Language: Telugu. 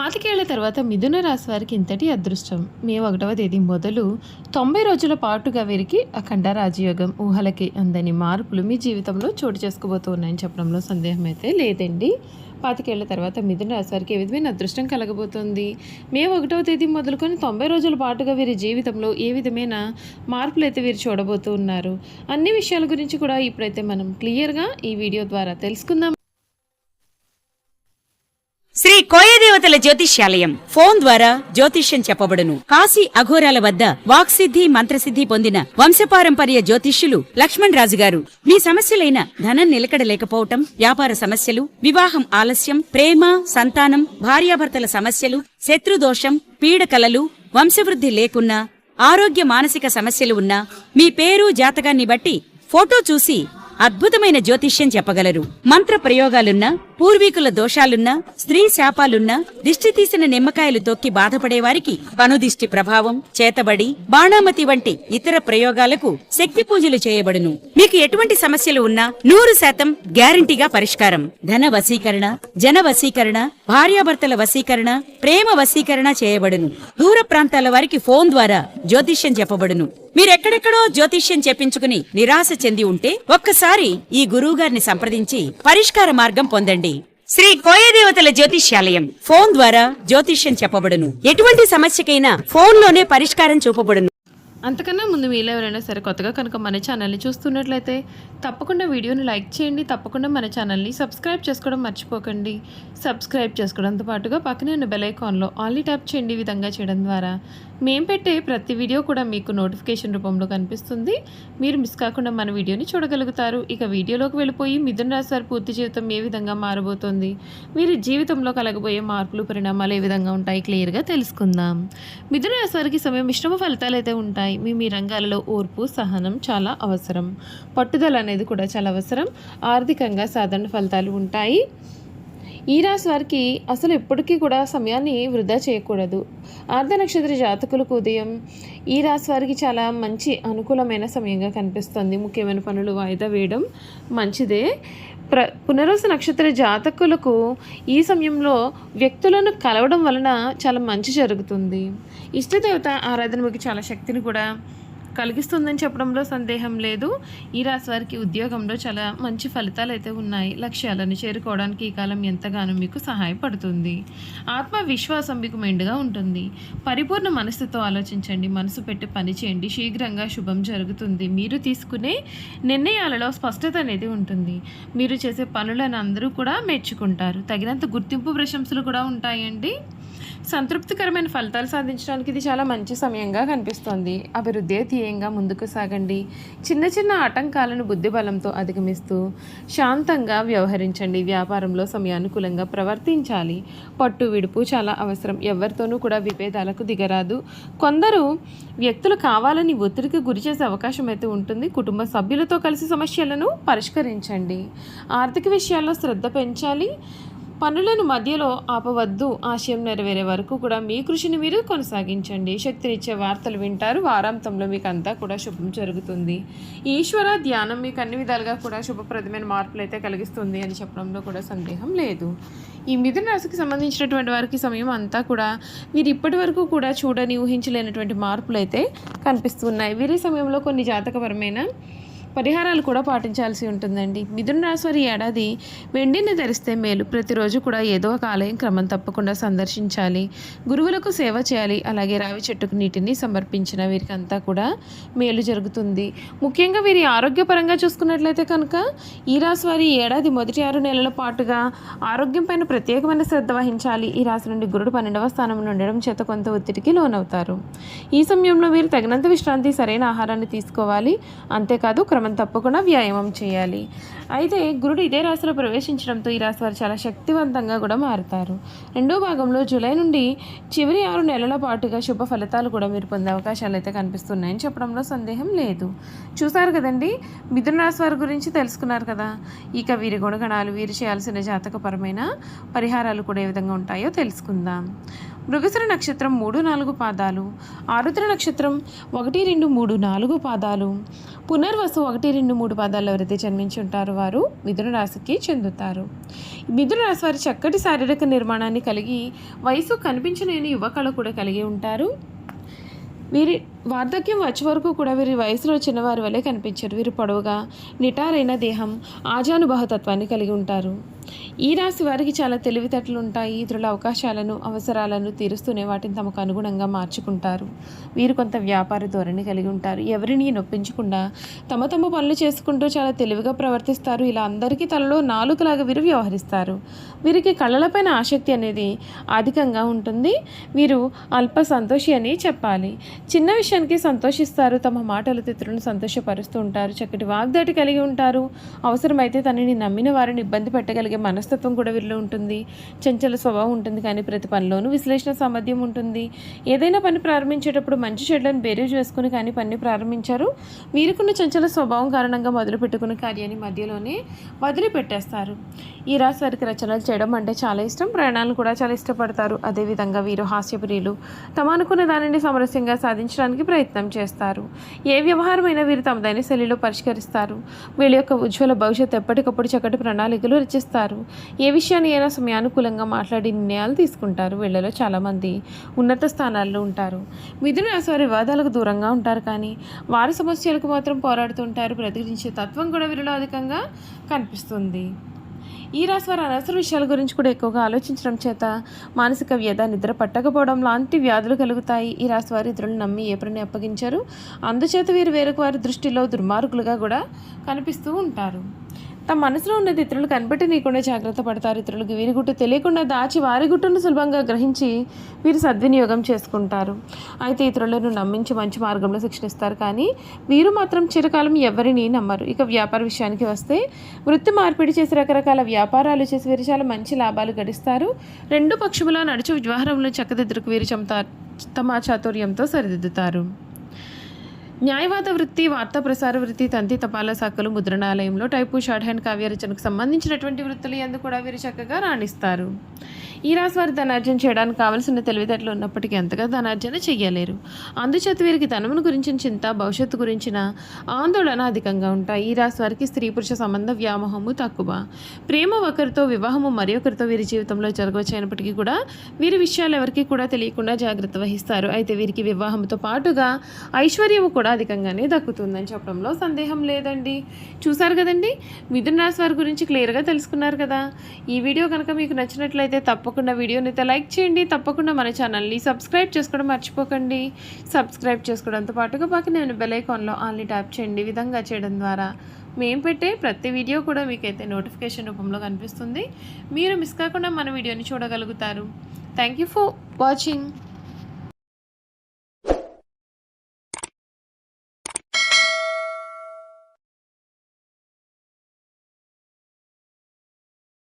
25 తర్వాత మిథున రాశి వారికి ఇంతటి అదృష్టం. మే 1వ తేదీ మొదలు 90 రోజుల పాటుగా వీరికి అఖండ రాజయోగం, ఊహలకి అందని మార్పులు మీ జీవితంలో చోటు చేసుకోబోతూ ఉన్నాయని చెప్పడంలో సందేహం అయితే లేదండి. 25 తర్వాత మిథున రాశి వారికి ఏ విధమైన అదృష్టం కలగబోతోంది, మే 1వ తేదీ మొదలుకొని 90 రోజుల పాటుగా వీరి జీవితంలో ఏ విధమైన మార్పులు అయితే వీరు చూడబోతూ ఉన్నారు, అన్ని విషయాల గురించి కూడా ఇప్పుడైతే మనం క్లియర్గా ఈ వీడియో ద్వారా తెలుసుకుందాం. శ్రీ కోయదేవతల జ్యోతిష్యాలయం ఫోన్ ద్వారా జ్యోతిష్యం చెప్పబడును. కాశీ అఘోరాల వద్ద వాక్సిద్ధి మంత్రసిద్ధి పొందిన వంశపారంపర్య జ్యోతిష్యులు లక్ష్మణ్ రాజు గారు మీ సమస్యలైన ధనం నిలకడ లేకపోవటం, వ్యాపార సమస్యలు, వివాహం ఆలస్యం, ప్రేమ, సంతానం, భార్యాభర్తల సమస్యలు, శత్రుదోషం, పీడకలలు, వంశవృద్ధి లేకున్నా, ఆరోగ్య మానసిక సమస్యలు ఉన్నా మీ పేరు జాతకాన్ని బట్టి ఫోటో చూసి అద్భుతమైన జ్యోతిష్యం చెప్పగలరు. మంత్ర ప్రయోగాలున్నా, పూర్వీకుల దోషాలున్నా, స్త్రీ శాపాలున్నా, దిష్టి తీసిన నిమ్మకాయలు తొక్కి బాధపడేవారికి పనుదిష్టి ప్రభావం, చేతబడి, బాణామతి వంటి ఇతర ప్రయోగాలకు శక్తి పూజలు చేయబడును. మీకు ఎటువంటి సమస్యలు ఉన్నా 100% గ్యారంటీగా పరిష్కారం. ధన వశీకరణ, జన వశీకరణ, భార్యాభర్తల వశీకరణ, ప్రేమ వశీకరణ చేయబడును. దూర ప్రాంతాల వారికి ఫోన్ ద్వారా జ్యోతిష్యం చెప్పబడును. మీరెక్కడెక్కడో జ్యోతిష్యం చెప్పించుకుని నిరాశ చెంది ఉంటే ఒక్కసారి ఈ గురువుగారిని సంప్రదించి పరిష్కార మార్గం పొందండి. శ్రీ కోయదేవతల జ్యోతిష్యాలయం ఫోన్ ద్వారా జ్యోతిష్యం చెప్పబడును. ఎటువంటి సమస్యకైనా ఫోన్లోనే పరిష్కారం చూపబడును. అంతకన్నా ముందు మీలో ఎవరైనా సరే కొత్తగా కనుక మన ఛానల్ని చూస్తున్నట్లయితే తప్పకుండా వీడియోని లైక్ చేయండి. తప్పకుండా మన ఛానల్ని సబ్స్క్రైబ్ చేసుకోవడం మర్చిపోకండి. సబ్స్క్రైబ్ చేసుకోవడంతో పాటుగా పక్కనే ఉన్న బెల్ ఐకాన్లో ఆల్ ట్యాప్ చేయండి. ఈ విధంగా చేయడం ద్వారా మేము పెట్టే ప్రతి వీడియో కూడా మీకు నోటిఫికేషన్ రూపంలో కనిపిస్తుంది. మీరు మిస్ కాకుండా మన వీడియోని చూడగలుగుతారు. ఇక వీడియోలోకి వెళ్ళిపోయి మిథున రాశి వారి పూర్తి జీవితం ఏ విధంగా మారబోతోంది, వీరి జీవితంలో కలగబోయే మార్పులు, పరిణామాలు ఏ విధంగా ఉంటాయి క్లియర్గా తెలుసుకుందాం. మిథున రాశి వారికి సమయం మిశ్రమ ఫలితాలు అయితే ఉంటాయి. మీ రంగాలలో ఓర్పు, సహనం చాలా అవసరం. పట్టుదల అనేది కూడా చాలా అవసరం. ఆర్థికంగా సాధారణ ఫలితాలు ఉంటాయి. ఈ రాశి వారికి అసలు ఎప్పటికీ కూడా సమయాన్ని వృధా చేయకూడదు. ఆర్ధ నక్షత్ర జాతకులకు ఉదయం ఈ రాశి వారికి చాలా మంచి అనుకూలమైన సమయంగా కనిపిస్తుంది. ముఖ్యమైన పనులు వాయిదా వేయడం మంచిదే. పునర్వసు నక్షత్ర జాతకులకు ఈ సమయంలో వ్యక్తులను కలవడం వలన చాలా మంచి జరుగుతుంది. ఇష్టదేవత ఆరాధన మీకు చాలా శక్తిని కూడా కలిగిస్తుందని చెప్పడంలో సందేహం లేదు. ఈ రాశి వారికి ఉద్యోగంలో చాలా మంచి ఫలితాలు అయితే ఉన్నాయి. లక్ష్యాలను చేరుకోవడానికి ఈ కాలం ఎంతగానో మీకు సహాయపడుతుంది. ఆత్మవిశ్వాసం మీకు మెండుగా ఉంటుంది. పరిపూర్ణ మనసుతో ఆలోచించండి. మనసు పెట్టి పని చేయండి. శీఘ్రంగా శుభం జరుగుతుంది. మీరు తీసుకునే నిర్ణయాలలో స్పష్టత అనేది ఉంటుంది. మీరు చేసే పనులను అందరూ కూడా మెచ్చుకుంటారు. తగినంత గుర్తింపు, ప్రశంసలు కూడా ఉంటాయండి. సంతృప్తికరమైన ఫలితాలు సాధించడానికి ఇది చాలా మంచి సమయంగా కనిపిస్తోంది. అభివృద్ధి ధ్యేయంగా ముందుకు సాగండి. చిన్న చిన్న ఆటంకాలను బుద్ధిబలంతో అధిగమిస్తూ శాంతంగా వ్యవహరించండి. వ్యాపారంలో సమయానుకూలంగా ప్రవర్తించాలి. పట్టు విడుపు చాలా అవసరం. ఎవరితోనూ కూడా విభేదాలకు దిగరాదు. కొందరు వ్యక్తులు కావాలని ఒత్తిడికి గురి చేసే అవకాశం అయితే ఉంటుంది. కుటుంబ సభ్యులతో కలిసి సమస్యలను పరిష్కరించండి. ఆర్థిక విషయాల్లో శ్రద్ధ పెంచాలి. పనులను మధ్యలో ఆపవద్దు. ఆశయం నెరవేరే వరకు కూడా మీ కృషిని మీరు కొనసాగించండి. శక్తినిచ్చే వార్తలు వింటారు. వారాంతంలో మీకు అంతా కూడా శుభం జరుగుతుంది. ఈశ్వర ధ్యానం మీకు అన్ని విధాలుగా కూడా శుభప్రదమైన మార్పులు అయితే కలిగిస్తుంది అని చెప్పడంలో కూడా సందేహం లేదు. ఈ మిథున రాశికి సంబంధించినటువంటి వారికి సమయం అంతా కూడా వీరు ఇప్పటి వరకు కూడా చూడని, ఊహించలేనటువంటి మార్పులు అయితే కనిపిస్తున్నాయి. వీరి సమయంలో కొన్ని జాతకపరమైన పరిహారాలు కూడా పాటించాల్సి ఉంటుందండి. మిథున రాశి వారి ఏడాది వెండిని ధరిస్తే మేలు. ప్రతిరోజు కూడా ఏదో ఒక ఆలయం క్రమం తప్పకుండా సందర్శించాలి. గురువులకు సేవ చేయాలి. అలాగే రావి చెట్టుకు నీటిని సమర్పించిన వీరికి అంతా కూడా మేలు జరుగుతుంది. ముఖ్యంగా వీరి ఆరోగ్యపరంగా చూసుకున్నట్లయితే కనుక ఈ రాశి వారి ఏడాది మొదటి 6 నెలల పాటుగా ఆరోగ్యం పైన ప్రత్యేకమైన శ్రద్ధ వహించాలి. ఈ రాశి నుండి గురుడు 12వ స్థానంలో ఉండడం చేత కొంత ఒత్తిడికి లోనవుతారు. ఈ సమయంలో వీరు తగినంత విశ్రాంతి, సరైన ఆహారాన్ని తీసుకోవాలి. అంతేకాదు తప్పకుండా వ్యాయామం చేయాలి. అయితే గురుడు ఇదే రాశిలో ప్రవేశించడంతో ఈ రాశి వారు చాలా శక్తివంతంగా కూడా మారుతారు. రెండో భాగంలో జూలై నుండి చివరి 6 నెలల పాటుగా శుభ ఫలితాలు కూడా మీరు పొందే అవకాశాలు అయితే కనిపిస్తున్నాయని చెప్పడంలో సందేహం లేదు. చూసారు కదండి, మిథున రాశి వారి గురించి తెలుసుకున్నారు కదా. ఇక వీరి గుణగణాలు, వీరు చేయాల్సిన జాతకపరమైన పరిహారాలు కూడా ఏ విధంగా ఉంటాయో తెలుసుకుందాం. మృగశిర నక్షత్రం 3-4 పాదాలు, ఆరుద్ర నక్షత్రం 1-2-3-4 పాదాలు, పునర్వసు 1-2-3 పాదాల్లో ఎవరైతే జన్మించి ఉంటారో వారు మిథున రాశికి చెందుతారు. మిథున రాశి వారి చక్కటి శారీరక నిర్మాణాన్ని కలిగి వయసు కనిపించలేని యువకళ కూడా కలిగి ఉంటారు. వీరి వార్ధక్యం వచ్చే వరకు కూడా వీరి వయసులో చిన్నవారి వలె కనిపించరు. వీరు పొడవుగా నిటారైన దేహం, ఆజానుబాహుతత్వాన్ని కలిగి ఉంటారు. ఈ రాశి వారికి చాలా తెలివితేటలు ఉంటాయి. ఇతరుల అవకాశాలను, అవసరాలను తీరుస్తూనే వాటిని తమకు అనుగుణంగా మార్చుకుంటారు. వీరు కొంత వ్యాపార ధోరణి కలిగి ఉంటారు. ఎవరిని నొప్పించకుండా తమ పనులు చేసుకుంటూ చాలా తెలివిగా ప్రవర్తిస్తారు. ఇలా అందరికీ తలలో నాలుకలాగా వీరు వ్యవహరిస్తారు. వీరికి కళలపైన ఆసక్తి అనేది అధికంగా ఉంటుంది. వీరు అల్ప సంతోషి అని చెప్పాలి. చిన్న విషయానికి సంతోషిస్తారు. తమ మాటలతో ఇతరులను సంతోషపరుస్తూ ఉంటారు. చక్కటి వాగ్దాటి కలిగి ఉంటారు. అవసరమైతే తనని నమ్మిన వారిని ఇబ్బంది పెట్టగలిగే మనస్తత్వం కూడా వీరిలో ఉంటుంది. చంచల స్వభావం ఉంటుంది, కానీ ప్రతి పనిలోనూ విశ్లేషణ సామర్థ్యం ఉంటుంది. ఏదైనా పని ప్రారంభించేటప్పుడు మంచి చెడ్లను బేరీజు వేసుకుని కానీ పని ప్రారంభించారు. వీరికున్న చంచల స్వభావం కారణంగా మొదలు పెట్టుకున్న కార్యాన్ని మధ్యలోనే వదిలిపెట్టేస్తారు. ఈ రాశి వారికి రచనలు చేయడం అంటే చాలా ఇష్టం. ప్రయాణాలను కూడా చాలా ఇష్టపడతారు. అదేవిధంగా వీరు హాస్యప్రియులు. తమ అనుకున్న దానిని సమరస్యంగా సాధించడానికి ప్రయత్నం చేస్తారు. ఏ వ్యవహారమైనా వీరు తమదైన శైలిలో పరిష్కరిస్తారు. వీళ్ళ యొక్క ఉజ్వల భవిష్యత్తు ఎప్పటికప్పుడు చక్కటి ప్రణాళికలు రచిస్తారు. ఏ విషయాన్ని అయినా సమయానుకూలంగా మాట్లాడి నిర్ణయాలు తీసుకుంటారు. వీళ్ళలో చాలామంది ఉన్నత స్థానాల్లో ఉంటారు. మిథున రాశి వారి వివాదాలకు దూరంగా ఉంటారు, కానీ వారి సమస్యలకు మాత్రం పోరాడుతుంటారు. ప్రతిఘటించే తత్వం కూడా వీరిలో అధికంగా కనిపిస్తుంది. ఈ రాశి వారు అనవసర విషయాల గురించి కూడా ఎక్కువగా ఆలోచించడం చేత మానసిక వ్యధ, నిద్ర పట్టకపోవడం లాంటి వ్యాధులు కలుగుతాయి. ఈ రాశి వారు ఇతరులను నమ్మి ఏ పని అప్పగించారు. అందుచేత వీరు వేరొక వారి దృష్టిలో దుర్మార్గులుగా కూడా కనిపిస్తూ ఉంటారు. తమ మనసులో ఉన్నది ఇతరులు కనిపెట్టి నీకుండా జాగ్రత్త పడతారు. ఇతరులకు వీరి గుట్టు తెలియకుండా దాచి వారి గుట్టును సులభంగా గ్రహించి వీరు సద్వినియోగం చేసుకుంటారు. అయితే ఇతరులను నమ్మించి మంచి మార్గంలో శిక్షణిస్తారు, కానీ వీరు మాత్రం చిరకాలం ఎవరిని నమ్మరు. ఇక వ్యాపార విషయానికి వస్తే వృత్తి మార్పిడి చేసి రకరకాల వ్యాపారాలు చేసి వీరు చాలా మంచి లాభాలు గడిస్తారు. రెండు పక్షముల నడుచు వ్యవహారంలో చక్కదిద్దుకు వీరు తమ చాతుర్యంతో సరిదిద్దుతారు. న్యాయవాద వృత్తి, వార్తా ప్రసార వృత్తి, తంతి తపాలా శాఖలు, ముద్రణాలయంలో టైపు, షార్ట్ హ్యాండ్, కావ్య రచనకు సంబంధించినటువంటి వృత్తులు యందు కూడా వీరు చక్కగా రాణిస్తారు. ఈ రాశి వారి ధనార్జన చేయడానికి కావలసిన తెలివితేటలు ఉన్నప్పటికీ అంతగా ధనార్జన చెయ్యలేరు. అందుచేత వీరికి ధనమును గురించిన చింత, భవిష్యత్తు గురించిన ఆందోళన అధికంగా ఉంటాయి. ఈ రాశి వారికి స్త్రీ పురుష సంబంధ వ్యామోహము తక్కువ. ప్రేమ ఒకరితో, వివాహము మరి ఒకరితో వీరి జీవితంలో జరగవచ్చు. అయినప్పటికీ కూడా వీరి విషయాలు ఎవరికి కూడా తెలియకుండా జాగ్రత్త వహిస్తారు. అయితే వీరికి వివాహంతో పాటుగా ఐశ్వర్యము కూడా అధికంగానే దక్కుతుందని చెప్పడంలో సందేహం లేదండి. చూసారు కదండి, మిథున రాశి వారి గురించి క్లియర్గా తెలుసుకున్నారు కదా. ఈ వీడియో కనుక మీకు నచ్చినట్లయితే తప్పకుండా వీడియోని అయితే లైక్ చేయండి. తప్పకుండా మన ఛానల్ని సబ్స్క్రైబ్ చేసుకోవడం మర్చిపోకండి. సబ్స్క్రైబ్ చేసుకోవడంతో పాటుగా పక్కనే ఉన్న బెల్ ఐకాన్లో ఆల్ని ట్యాప్ చేయండి. ఈ విధంగా చేయడం ద్వారా మేము పెట్టే ప్రతి వీడియో కూడా మీకైతే నోటిఫికేషన్ రూపంలో కనిపిస్తుంది. మీరు మిస్ కాకుండా మన వీడియోని చూడగలుగుతారు. Thank you for watching.